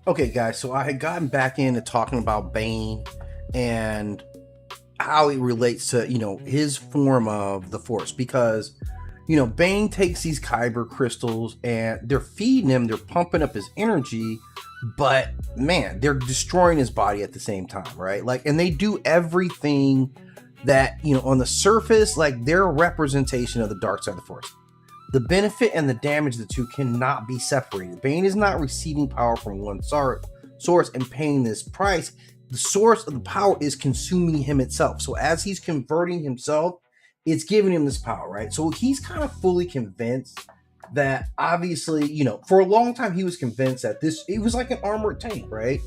Okay, guys, so I had gotten back into talking about Bane and how it relates to, his form of the Force because, Bane takes these Kyber crystals and they're feeding him, they're pumping up his energy, but man, they're destroying his body at the same time, right? Like, and they do everything that, on the surface, like they're a representation of the dark side of the Force. The benefit and the damage of the two cannot be separated. Bane is not receiving power from one source and paying this price. The source of the power is consuming him itself. So as he's converting himself, it's giving him this power, right? So he's kind of fully convinced that obviously, for a long time he was convinced that it was like an armored tank, right?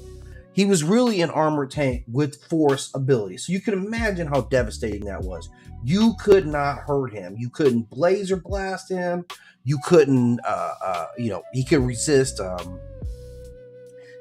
He was really an armored tank with force ability. So you can imagine how devastating that was. You could not hurt him. You couldn't laser blast him. You couldn't, he could resist,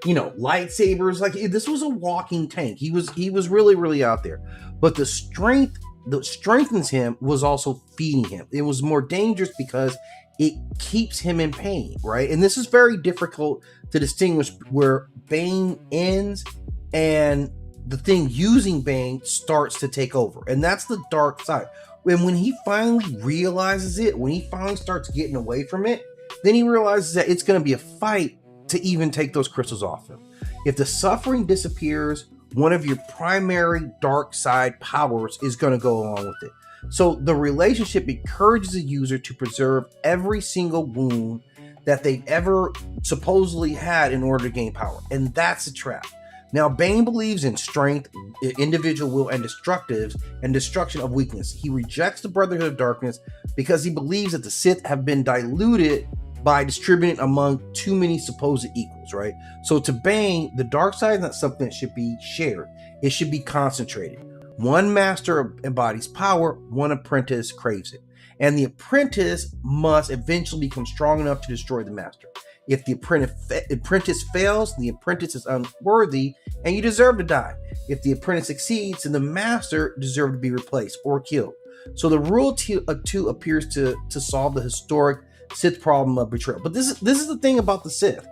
lightsabers. Like this was a walking tank. He was really, really out there. But the strength that strengthens him was also feeding him. It was more dangerous because it keeps him in pain, right? And this is very difficult to distinguish where Bane ends and the thing using Bane starts to take over. And that's the dark side. And when he finally realizes it, when he finally starts getting away from it, then he realizes that it's going to be a fight to even take those crystals off him. If the suffering disappears, one of your primary dark side powers is going to go along with it. So the relationship encourages the user to preserve every single wound that they've ever supposedly had in order to gain power. And that's a trap. Now, Bane believes in strength, individual will, and destruction of weakness. He rejects the Brotherhood of Darkness because he believes that the Sith have been diluted by distributing among too many supposed equals, right? So to Bane, the dark side is not something that should be shared. It should be concentrated. One master embodies power, one apprentice craves it. And the apprentice must eventually become strong enough to destroy the master. If the apprentice fails, the apprentice is unworthy and you deserve to die. If the apprentice succeeds, then the master deserves to be replaced or killed. So the rule of two appears to solve the historic Sith problem of betrayal. But this is the thing about the Sith.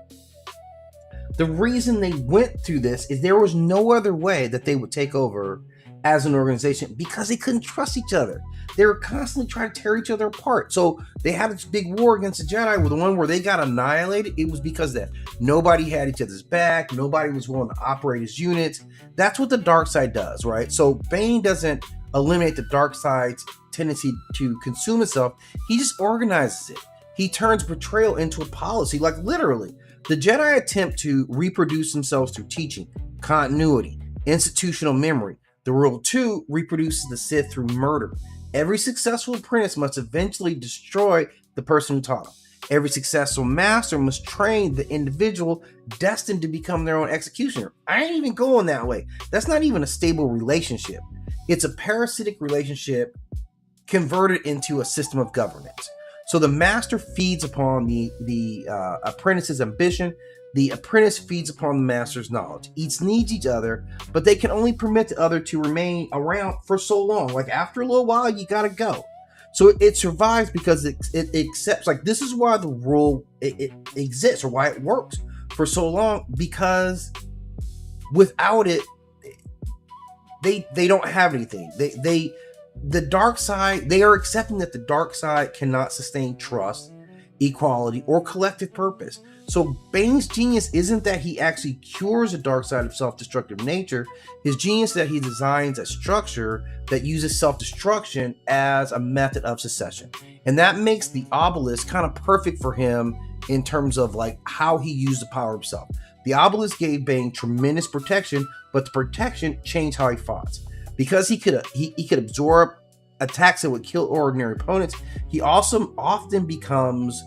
The reason they went through this is there was no other way that they would take over as an organization because they couldn't trust each other. They were constantly trying to tear each other apart. So they had this big war against the Jedi, with the one where they got annihilated. It was because that nobody had each other's back. Nobody was willing to operate as units. That's what the dark side does, right? So Bane doesn't eliminate the dark side's tendency to consume itself. He just organizes it. He turns betrayal into a policy, like literally. The Jedi attempt to reproduce themselves through teaching, continuity, institutional memory. The rule 2 reproduces the Sith through murder. Every successful apprentice must eventually destroy the person who taught him. Every successful master must train the individual destined to become their own executioner. I ain't even going that way. That's not even a stable relationship. It's a parasitic relationship converted into a system of governance. So the master feeds upon the apprentice's ambition. The apprentice feeds upon the master's knowledge. Each needs each other, but they can only permit the other to remain around for so long. Like after a little while, you gotta go. So it survives because it accepts. Like this is why the rule it exists, or why it works for so long. Because without it, they don't have anything. The dark side, they are accepting that the dark side cannot sustain trust, equality, or collective purpose. So Bane's genius isn't that he actually cures the dark side of self-destructive nature. His genius is that he designs a structure that uses self-destruction as a method of secession. And that makes the obelisk kind of perfect for him in terms of like how he used the power himself. The obelisk gave Bane tremendous protection, but the protection changed how he fought. Because he could absorb attacks that would kill ordinary opponents, he also often becomes,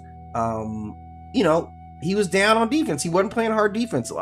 he was down on defense. He wasn't playing hard defense. The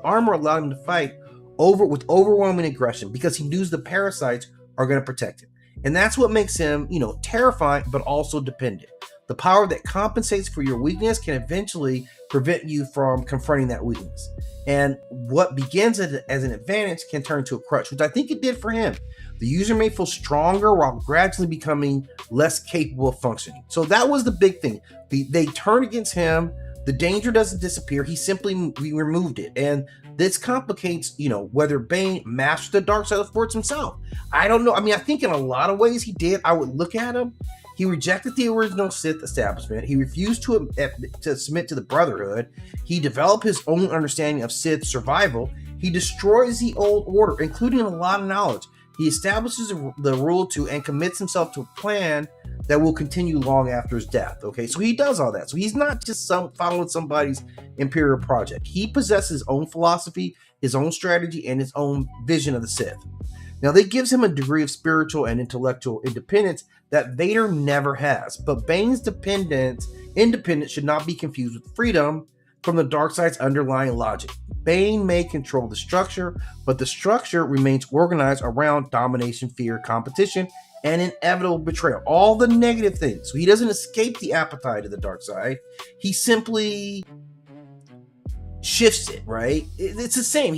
armor allowed him to fight with overwhelming aggression because he knew the parasites are going to protect him. And that's what makes him, terrifying, but also dependent. The power that compensates for your weakness can eventually prevent you from confronting that weakness. And what begins as an advantage can turn to a crutch, which I think it did for him. The user may feel stronger while gradually becoming less capable of functioning. So that was the big thing. They turned against him. The danger doesn't disappear. He simply removed it. And this complicates, whether Bane mastered the dark side of the Force himself. I don't know. I mean, I think in a lot of ways he did. I would look at him. He rejected the original Sith establishment. He refused to submit to the Brotherhood. He developed his own understanding of Sith survival. He destroys the old order, including a lot of knowledge. He establishes the rule to and commits himself to a plan that will continue long after his death. Okay, so he does all that. So he's not just following somebody's imperial project. He possesses his own philosophy, his own strategy, and his own vision of the Sith. Now, that gives him a degree of spiritual and intellectual independence that Vader never has. But Bane's independence should not be confused with freedom from the dark side's underlying logic. Bane may control the structure, but the structure remains organized around domination, fear, competition, and inevitable betrayal. All the negative things. So he doesn't escape the appetite of the dark side. He simply shifts it, right? It's the same.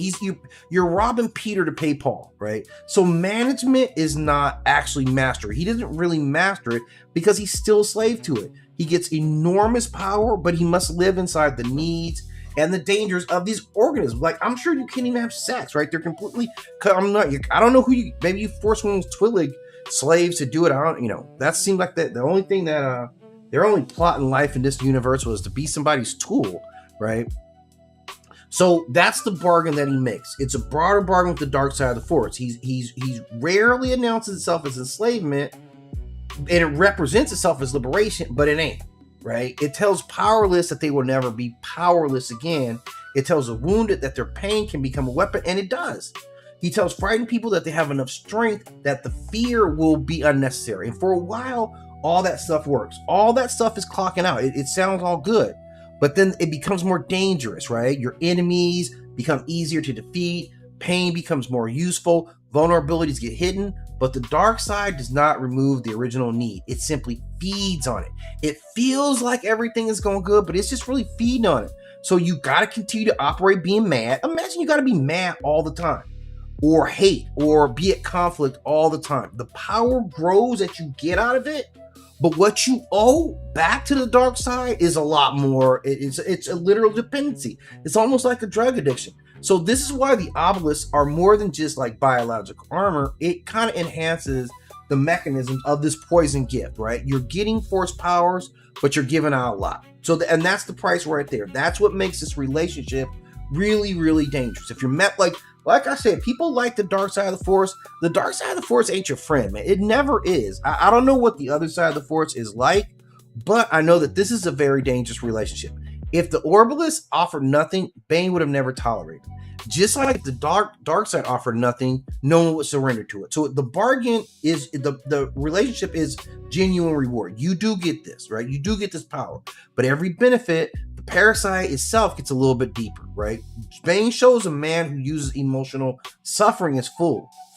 You're robbing Peter to pay Paul, right? So management is not actually mastery. He doesn't really master it because he's still a slave to it. He gets enormous power, but he must live inside the needs and the dangers of these organisms. Like, I'm sure you can't even have sex, right? They're completely, I don't know maybe you force one of those Twi'lek slaves to do it. That seemed like the only thing that, their only plot in life in this universe was to be somebody's tool, right? So that's the bargain that he makes. It's a broader bargain with the dark side of the Force. He's rarely announces itself as enslavement, and it represents itself as liberation, but it ain't, right? It tells powerless that they will never be powerless again. It tells the wounded that their pain can become a weapon, and it does. He tells frightened people that they have enough strength that the fear will be unnecessary. And for a while, all that stuff works. All that stuff is clocking out. It sounds all good. But then it becomes more dangerous, right? Your enemies become easier to defeat. Pain becomes more useful. Vulnerabilities get hidden. But the dark side does not remove the original need. It simply feeds on it. It feels like everything is going good, but it's just really feeding on it. So you got to continue to operate being mad. Imagine you got to be mad all the time, or hate, or be at conflict all the time. The power grows that you get out of it. But what you owe back to the dark side is a lot more. It's a literal dependency. It's almost like a drug addiction. So this is why the obelisks are more than just like biological armor. It kind of enhances the mechanisms of this poison gift, right? You're getting force powers, but you're giving out a lot. So, and that's the price right there. That's what makes this relationship really, really dangerous. If you're met like I said, people like the dark side of the Force. The dark side of the Force ain't your friend, man. It never is. I don't know what the other side of the Force is like, but I know that this is a very dangerous relationship. If the orbalisk offered nothing, Bane would have never tolerated it. Just like the dark side offered nothing, no one would surrender to it. So the bargain is, the relationship is genuine reward. You do get this, right? You do get this power, but every benefit, the parasite itself gets a little bit deeper, right? Bane shows a man who uses emotional suffering as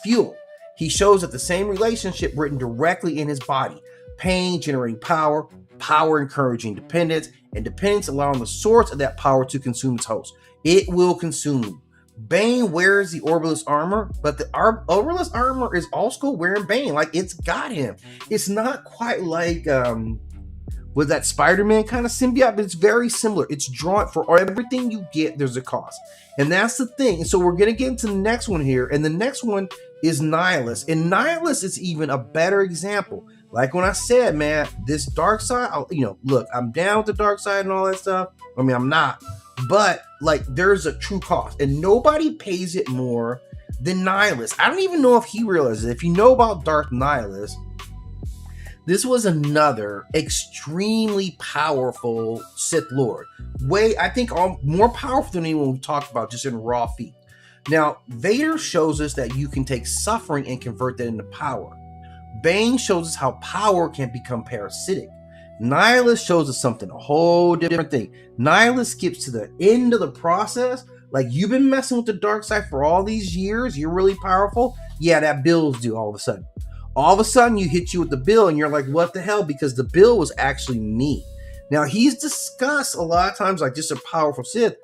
fuel. He shows that the same relationship written directly in his body. Pain generating power, power encouraging dependence, and dependence allowing the source of that power to consume its host. It will consume you. Bane wears the orbalisk armor, but the orbalisk armor is also wearing Bane. Like, it's got him. It's not quite like with that Spider-Man kind of symbiote, but it's very similar. It's drawn for everything you get. There's a cost, and that's the thing. And so we're gonna get into the next one here, and the next one is Nihilus. And Nihilus is even a better example. Like when I said, man, this dark side. Look, I'm down with the dark side and all that stuff. I mean, I'm not. But like, there's a true cost, and nobody pays it more than Nihilus. I don't even know if he realizes it. If you know about Darth Nihilus, this was another extremely powerful Sith Lord. I think more powerful than anyone we've talked about just in raw feat. Now, Vader shows us that you can take suffering and convert that into power. Bane shows us how power can become parasitic. Nihilus shows us something, a whole different thing. Nihilus skips to the end of the process. Like, you've been messing with the dark side for all these years. You're really powerful. Yeah, that bill's due all of a sudden. All of a sudden, you hit you with the bill, and you're like, what the hell? Because the bill was actually me. Now, he's discussed a lot of times, like, just a powerful Sith.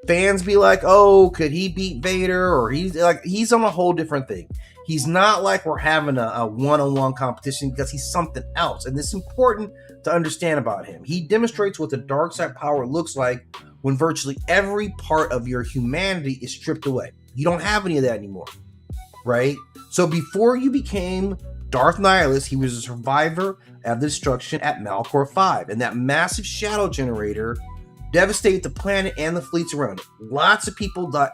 Fans be like, oh, could he beat Vader? Or he's on a whole different thing. He's not like we're having a one-on-one competition, because he's something else. And this is important to understand about him. He demonstrates what the dark side power looks like when virtually every part of your humanity is stripped away. You don't have any of that anymore, right? So before you became Darth Nihilus, he was a survivor of the destruction at Malachor 5, and that massive shadow generator devastated the planet and the fleets around it. Lots of people died,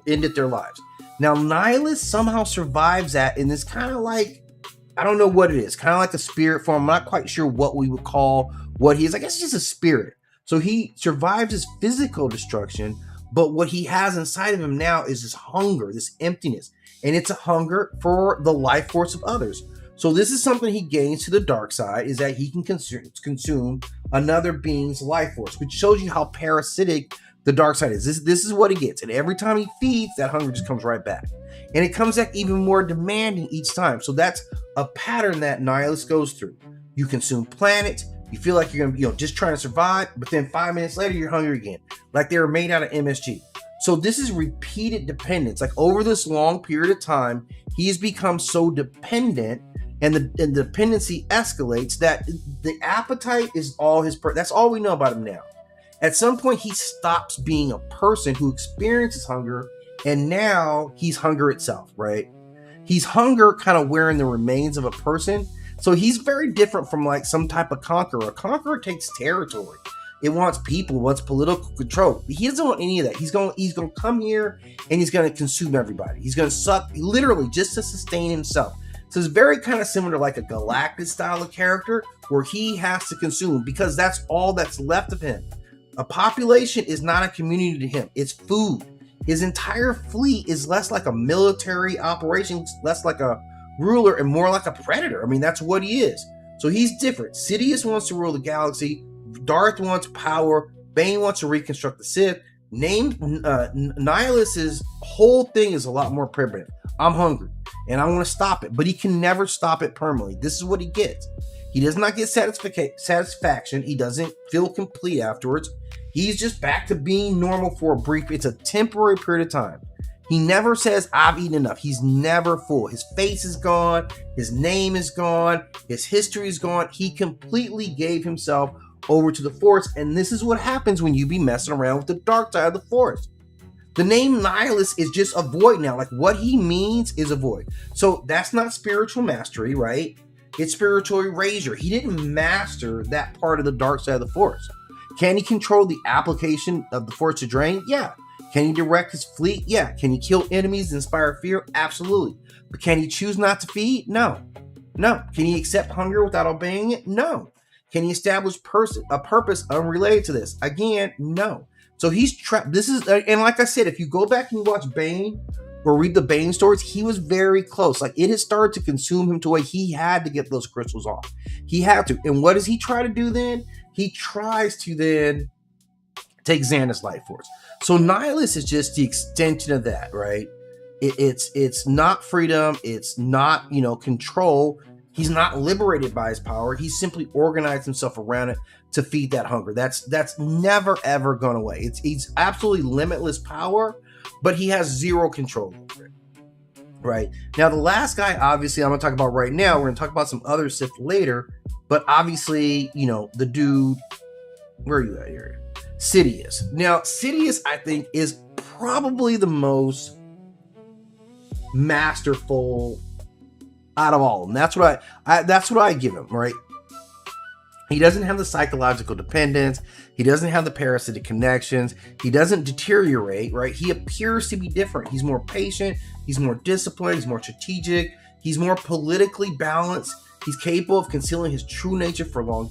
ended their lives. Now Nihilus somehow survives that, and it's kind of like, I don't know what it is, kind of like a spirit form. I'm not quite sure what we would call what he is. I guess it's just a spirit. So he survives his physical destruction, but what he has inside of him now is this hunger, this emptiness, and it's a hunger for the life force of others. So this is something he gains to the dark side, is that he can consume another being's life force, which shows you how parasitic the dark side is. This is what he gets, and every time he feeds, that hunger just comes right back, and it comes back even more demanding each time. So that's a pattern that Nihilus goes through. You consume planets, you feel like you're gonna, just trying to survive, but then 5 minutes later you're hungry again, like they were made out of MSG. So this is repeated dependence. Like over this long period of time, he has become so dependent, and the dependency escalates that the appetite is all his. That's all we know about him now. At some point, he stops being a person who experiences hunger, and now he's hunger itself, right? He's hunger kind of wearing the remains of a person. So he's very different from like some type of conqueror. A conqueror takes territory. It wants people, wants political control. He doesn't want any of that. He's going to come here and he's going to consume everybody. He's going to suck literally just to sustain himself. So it's very kind of similar to like a galactic style of character where he has to consume because that's all that's left of him. A population is not a community to him. It's food. His entire fleet is less like a military operation, less like a ruler and more like a predator. I mean, that's what he is. So he's different. Sidious wants to rule the galaxy. Darth wants power. Bane wants to reconstruct the Sith. Nihilus's whole thing is a lot more primitive. I'm hungry and I want to stop it, but he can never stop it permanently. This is what he gets. He does not get satisfaction. He doesn't feel complete afterwards. He's just back to being normal for a brief. It's a temporary period of time. He never says, I've eaten enough. He's never full. His face is gone. His name is gone. His history is gone. He completely gave himself over to the Force. And this is what happens when you be messing around with the dark side of the Force. The name Nihilus is just a void now. Like what he means is a void. So that's not spiritual mastery, right? It's spiritual erasure. He didn't master that part of the dark side of the Force. Can he control the application of the Force to drain? Yeah. Can he direct his fleet? Yeah. Can he kill enemies and inspire fear? Absolutely. But can he choose not to feed? No. No. Can he accept hunger without obeying it? No. Can he establish a purpose unrelated to this? Again, no. So he's trapped. This is, and like I said, if you go back and you watch Bane or read the Bane stories, he was very close. Like it has started to consume him to where he had to get those crystals off. He had to. And what does he try to do then? He tries to then take Xander's life force. So Nihilus is just the extension of that, right? It's not freedom. It's not, control. He's not liberated by his power. He's simply organized himself around it to feed that hunger. That's never, ever gone away. He's absolutely limitless power, but he has zero control over it, right? Now, the last guy, obviously, I'm going to talk about right now. We're going to talk about some other Sith later, but obviously, the dude, where are you at here? Sidious. Now, Sidious, I think, is probably the most masterful out of all of them. That's what I give him, right? He doesn't have the psychological dependence. He doesn't have the parasitic connections. He doesn't deteriorate, right? He appears to be different. He's more patient. He's more disciplined. He's more strategic. He's more politically balanced. He's capable of concealing his true nature for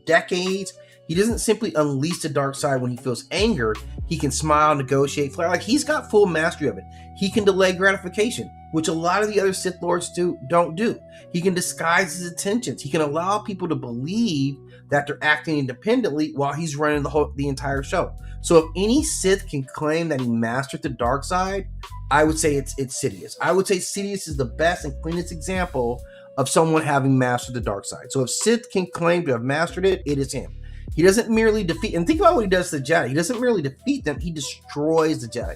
decades. He doesn't simply unleash the dark side when he feels angered. He can smile, negotiate, flare. Like he's got full mastery of it. He can delay gratification, which a lot of the other Sith Lords don't do. He can disguise his intentions. He can allow people to believe that they're acting independently while he's running the entire show. So if any Sith can claim that he mastered the dark side, I would say it's Sidious. I would say Sidious is the best and cleanest example of someone having mastered the dark side. So if Sith can claim to have mastered it, it is him. He doesn't merely defeat, and think about what he does to the Jedi. He doesn't merely defeat them, he destroys the Jedi.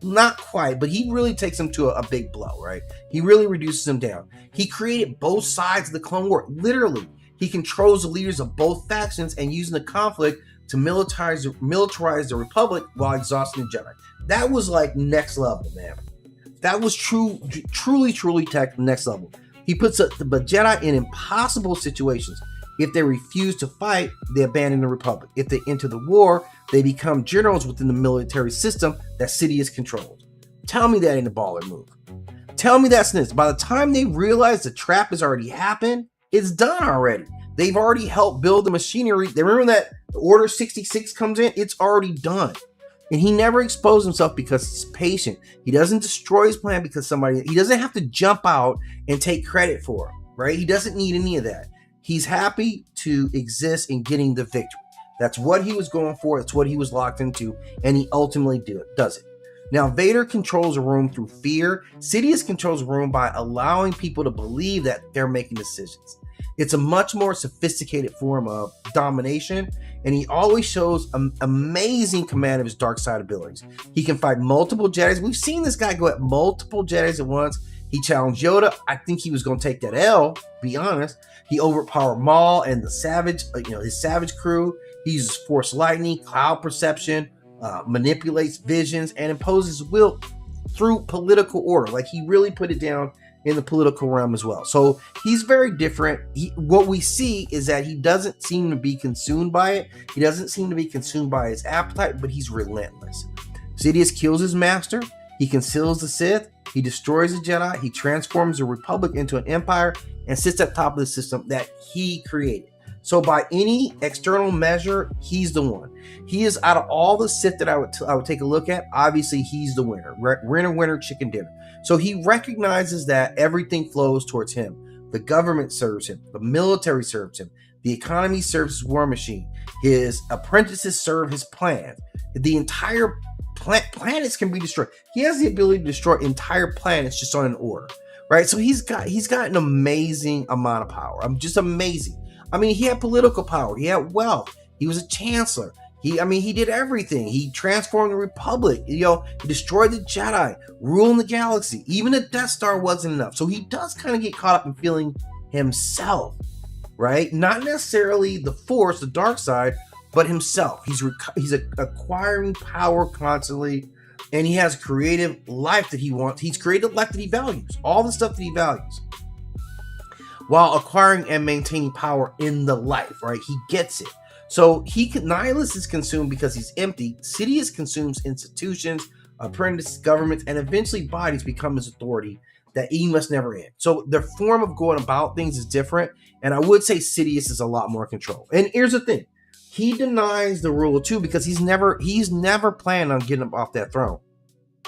not quite, but he really takes him to a big blow, right? He really reduces him down. He created both sides of the Clone War. Literally, he controls the leaders of both factions and using the conflict to militarize the Republic while exhausting the Jedi. That was like next level, man. That was truly tech next level. He puts the Jedi in impossible situations. If they refuse to fight, they abandon the Republic. If they enter the war, they become generals within the military system that Sidious controls. Tell me that ain't a baller move. Tell me that's this. By the time they realize the trap has already happened, it's done already. They've already helped build the machinery. They remember that Order 66 comes in? It's already done. And he never exposed himself because he's patient. He doesn't destroy his plan because he doesn't have to jump out and take credit for it, right? He doesn't need any of that. He's happy to exist in getting the victory. That's what he was going for. That's what he was locked into. And he ultimately does it. Now, Vader controls a room through fear. Sidious controls a room by allowing people to believe that they're making decisions. It's a much more sophisticated form of domination, and he always shows amazing command of his dark side abilities. He can fight multiple Jedis. We've seen this guy go at multiple Jedis at once. He challenged Yoda. I think he was going to take that L, be honest. He overpowered Maul and the Savage, his Savage crew. He uses Force Lightning, Cloud Perception, manipulates visions, and imposes will through political order. Like, he really put it down in the political realm as well. So he's very different. What we see is that he doesn't seem to be consumed by it. He doesn't seem to be consumed by his appetite, but he's relentless. Sidious kills his master. He conceals the Sith. He destroys the Jedi. He transforms the Republic into an empire and sits at the top of the system that he created. So by any external measure, he's the one. He is, out of all the Sith that I would take a look at, obviously he's the winner. Winner, chicken dinner. So he recognizes that everything flows towards him. The government serves him. The military serves him. The economy serves his war machine. His apprentices serve his plan. The entire planets can be destroyed. He has the ability to destroy entire planets just on an order, right? So he's got an amazing amount of power. Just amazing. I mean, he had political power. He had wealth. He was a chancellor. He did everything. He transformed the Republic. He destroyed the Jedi, ruling the galaxy. Even the Death Star wasn't enough. So he does kind of get caught up in feeling himself, right? Not necessarily the Force, the dark side, but himself. He's acquiring power constantly, and he has a creative life that he wants. He's created a life that he values, all the stuff that he values, while acquiring and maintaining power in the life, right? He gets it. So Nihilus is consumed because he's empty. Sidious consumes institutions, apprentices, governments, and eventually bodies become his authority that he must never end. So the form of going about things is different, and I would say Sidious is a lot more control. And here's the thing. He denies the rule too because he's never planned on getting up off that throne,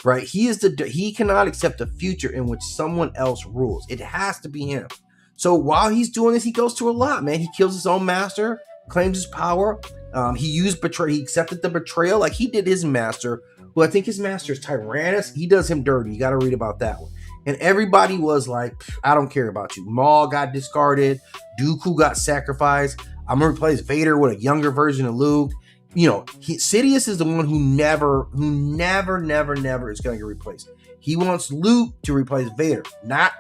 right? He cannot accept a future in which someone else rules. It has to be him. So while he's doing this, he goes through a lot, man. He kills his own master, claims his power. He used betrayal. He accepted the betrayal like he did his master, who I think his master is Tyrannus. He does him dirty. You got to read about that one. And everybody was like, I don't care about you. Maul got discarded. Dooku got sacrificed. I'm going to replace Vader with a younger version of Luke. Sidious is the one who never is going to get replaced. He wants Luke to replace Vader, not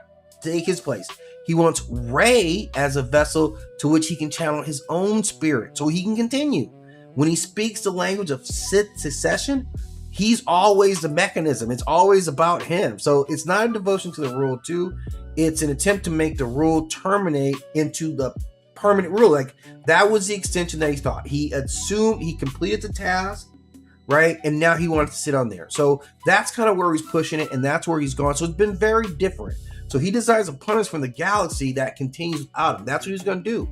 take his place. He wants Rey as a vessel to which he can channel his own spirit so he can continue. When he speaks the language of Sith secession, he's always the mechanism. It's always about him. So it's not a devotion to the rule too. It's an attempt to make the rule terminate into the permanent rule. Like, that was the extension that he thought. He assumed he completed the task, right? And now he wanted to sit on there. So that's kind of where he's pushing it, and that's where he's gone. So it's been very different. So he desires a punishment from the galaxy that continues without him. That's what he's going to do.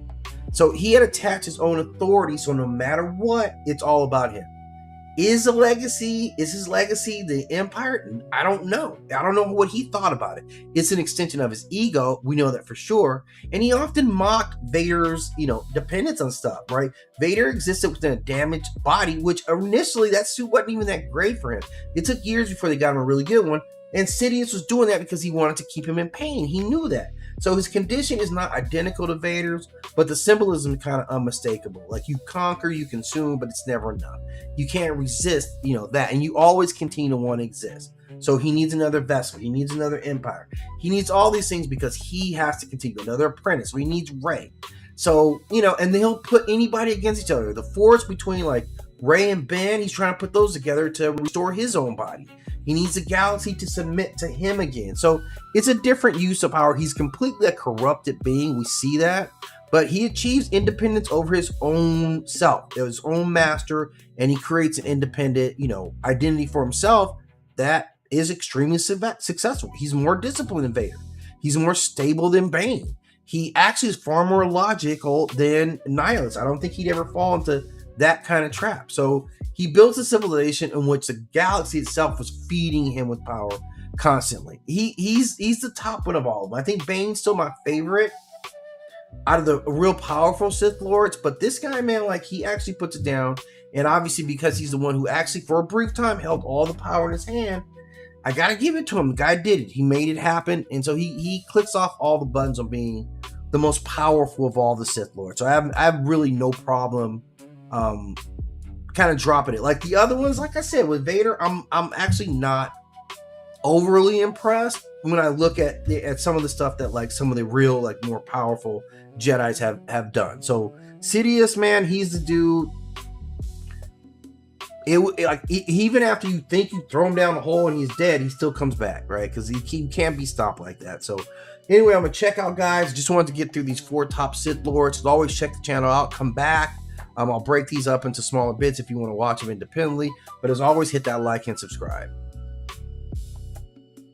So he had attached his own authority. So no matter what, it's all about him. Is his legacy the Empire? I don't know. I don't know what he thought about it. It's an extension of his ego. We know that for sure. And he often mocked Vader's, dependence on stuff, right? Vader existed within a damaged body, which initially that suit wasn't even that great for him. It took years before they got him a really good one. And Sidious was doing that because he wanted to keep him in pain. He knew that. So his condition is not identical to Vader's, but the symbolism is kind of unmistakable. Like, you conquer, you consume, but it's never enough. You can't resist, that, and you always continue to want to exist. So he needs another vessel. He needs another empire. He needs all these things because he has to continue. Another apprentice. So he needs Rey. So, and he'll put anybody against each other. The force between, like, Rey and Ben, he's trying to put those together to restore his own body. He needs the galaxy to submit to him again. So it's a different use of power. He's completely a corrupted being. We see that. But he achieves independence over his own self, his own master, and he creates an independent, identity for himself that is extremely successful. He's more disciplined than Vader. He's more stable than Bane. He actually is far more logical than Nihilus. I don't think he'd ever fall into that kind of trap. So he builds a civilization in which the galaxy itself was feeding him with power constantly. He's the top one of all of them. I think Bane's still my favorite out of the real powerful Sith Lords, but this guy, man, like, he actually puts it down. And obviously, because he's the one who actually, for a brief time, held all the power in his hand, I gotta give it to him. The guy did it. He made it happen. And so he clicks off all the buttons on being the most powerful of all the Sith Lords. So I have really no problem kind of dropping it. Like the other ones, like I said, with Vader, I'm actually not overly impressed when I look at some of the stuff that, like, some of the real, like, more powerful Jedis have done. So Sidious, man, he's the dude. Even after you think you throw him down the hole and he's dead, he still comes back, right? Because he can't be stopped like that. So anyway, I'm gonna check out, guys. Just wanted to get through these 4 top Sith Lords. So always check the channel out. Come back. I'll break these up into smaller bits if you want to watch them independently. But as always, hit that like and subscribe.